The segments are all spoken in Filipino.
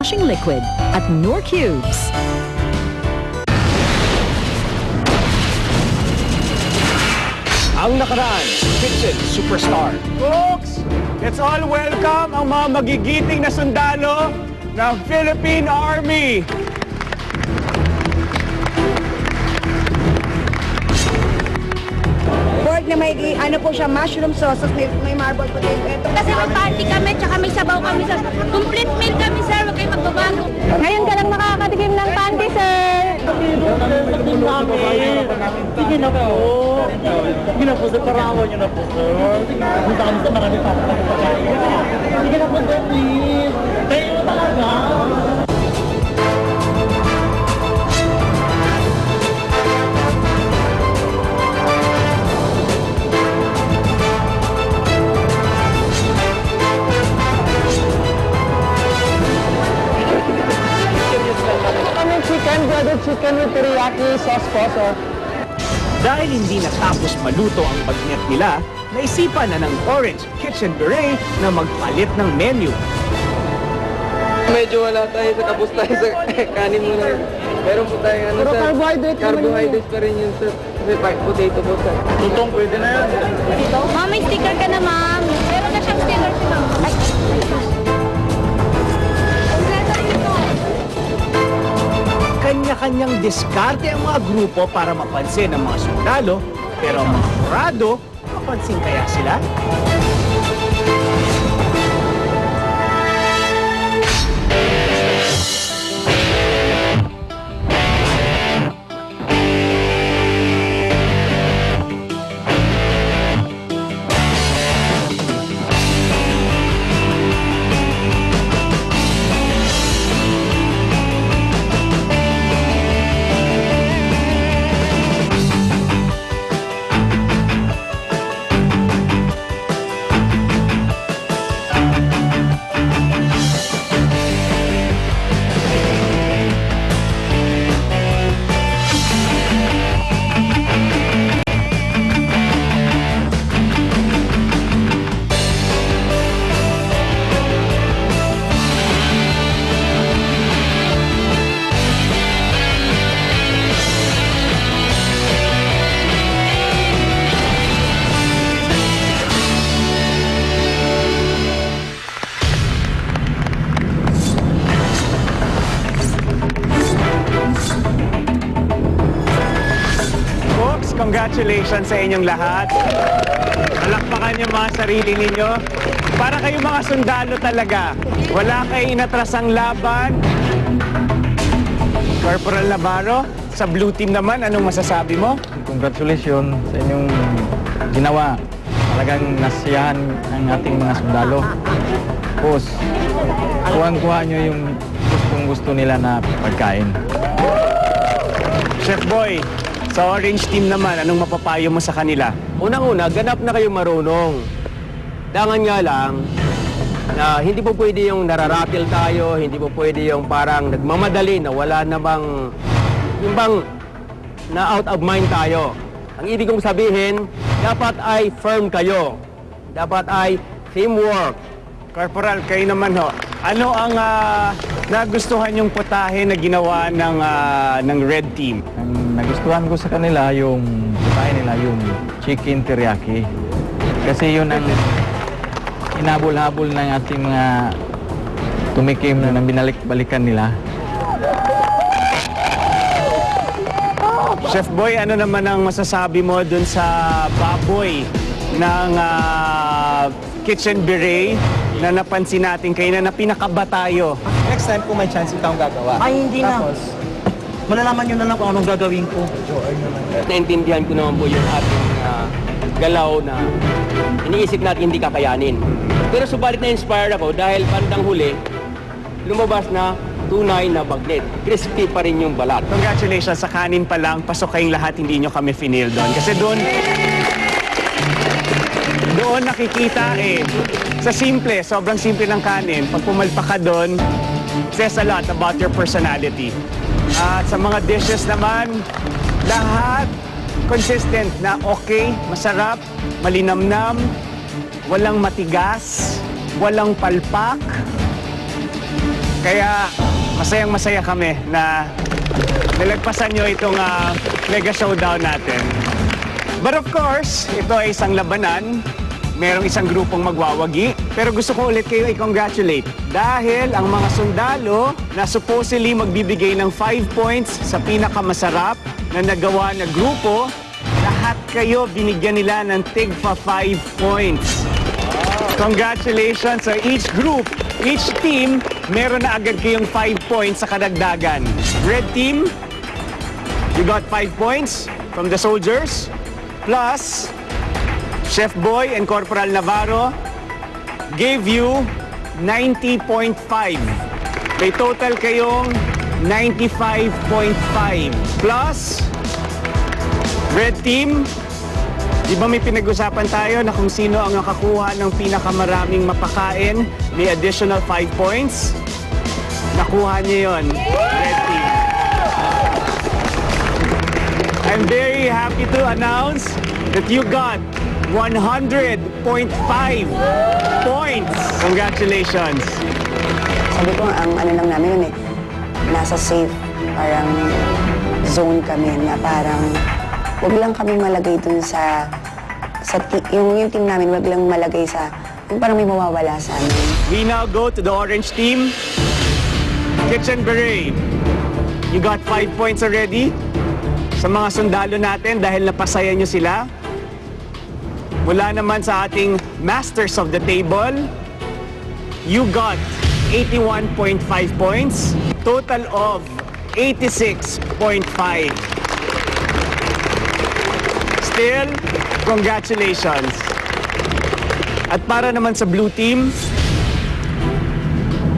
washing liquid at Knorr Cubes. Ang nakaraan, Kitchen Superstar. Folks, let's all welcome ang mga magigiting na sundalo ng Philippine Army. Pork na may, ano po siya, mushroom sauce, may marble potato. Ito. Kasi may party kami, tsaka may sabaw kami sa complete meal kami, sir. Huwag kayo magbabago. Ngayon ka lang makakatikim ng panty, sir. Sige na po. Sige na po, sir. Parawan nyo na po, sir. Punta kami sa marami pa ako pagkain. Sige na po, sir, please. Kayo na talaga. Chicken with teriyaki sauce po, sir. Dahil hindi natapos maluto ang bagnet nila, naisipan na ng Orange Kitchen Beret na magpalit ng menu. Medyo wala tayo sa tapos tayo sa kanin muna. Meron po tayo ano, sir. Carbohydrates pa rin yun, sir. Kasi potato po, sir. Tutong, pwede na yan. Ma'am, may sticker ka na, ma'am. Meron na siyang sticker si ma'am. Ay. Kanya-kanyang diskarte ang mga grupo para mapansin ang mga sundalo, pero ang mga kurado, mapansin kaya sila? Congratulations sa inyong lahat. Palakpakan yung mga sarili ninyo. Para kayo mga sundalo talaga. Wala kayo inatrasang laban. Corporal Navarro, sa blue team naman, anong masasabi mo? Congratulations sa inyong ginawa. Talagang nasiyahan ang ating mga sundalo. Boss, kuha nyo yung gustong-gusto nila na pagkain. Chef Boy, sa Orange Team naman, anong mapapayo mo sa kanila? Unang-una, ganap na kayo marunong. Dangan nga lang, na hindi po pwede yung nararatil tayo, hindi po pwede yung parang nagmamadali na wala na bang, yung bang na out of mind tayo. Ang ibig kong sabihin, dapat ay firm kayo. Dapat ay teamwork. Corporal, kayo naman ho. Ano ang nagustuhan yung putahe na ginawa ng Red Team? Ang nagustuhan ko sa kanila yung putahe nila, yung chicken teriyaki. Kasi yun ang inabol-habol ng ating mga tumikim na binalik-balikan nila. Chef Boy, ano naman ang masasabi mo dun sa baboy ng Kitchen Beret na napansin natin kayo na pinakaba tayo? Next time kung may chance ikaw ang gagawa. Ay, hindi na. Tapos, malalaman nyo na lang kung anong gagawin ko. Naintindihan ko naman po yung ating galaw na iniisip natin hindi kakayanin. Pero subalit na-inspire ako dahil bandang huli, lumabas na tunay na bagnet. Crispy pa rin yung balat. Congratulations, sa kanin pa lang, pasok kayong lahat, hindi nyo kami finil doon. Kasi doon nakikita sa simple, sobrang simple ng kanin. Pag pumalpak ka doon, says a lot about your personality. At sa mga dishes naman, lahat consistent na okay, masarap, malinamnam, walang matigas, walang palpak. Kaya masayang-masaya kami na nilagpasan nyo itong mega showdown natin. But of course, ito ay isang labanan. Merong isang grupong magwawagi. Pero gusto ko ulit kayo i-congratulate. Dahil ang mga sundalo na supposedly magbibigay ng 5 points sa pinakamasarap na nagawa na grupo, lahat kayo binigyan nila ng tig-5 points. Congratulations sa each group, each team, meron na agad kayong 5 points sa kadagdagan. Red team, you got 5 points from the soldiers, plus Chef Boy and Corporal Navarro gave you 90.5. May total kayong 95.5. Plus, Red Team, di ba may pinag-usapan tayo na kung sino ang nakakuha ng pinakamaraming mapakain, may additional 5 points? Nakuha niyo yun, Red Team. I'm very happy to announce that you got 100.5 points. Congratulations. Sabi ko, ang ano lang namin yun eh, nasa safe, parang zone kami na parang wag lang kami malagay dun sa yung team namin, wag lang malagay sa, yung parang may mawawala sa amin. We now go to the orange team. Kitchen Beret. You got 5 points already sa mga sundalo natin dahil napasaya nyo sila. Mula naman sa ating Masters of the Table, you got 81.5 points, total of 86.5. Still, congratulations. At para naman sa blue team,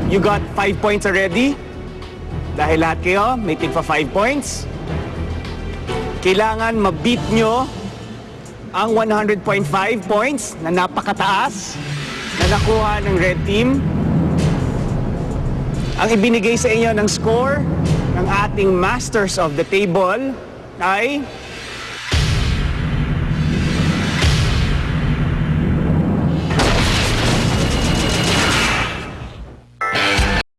you got 5 points already. Dahil lahat kayo, may tig-5 points. Kailangan ma-beat nyo ang 100.5 points na napakataas na nakuha ng Red Team. Ang ibinigay sa inyo ng score ng ating Masters of the Table ay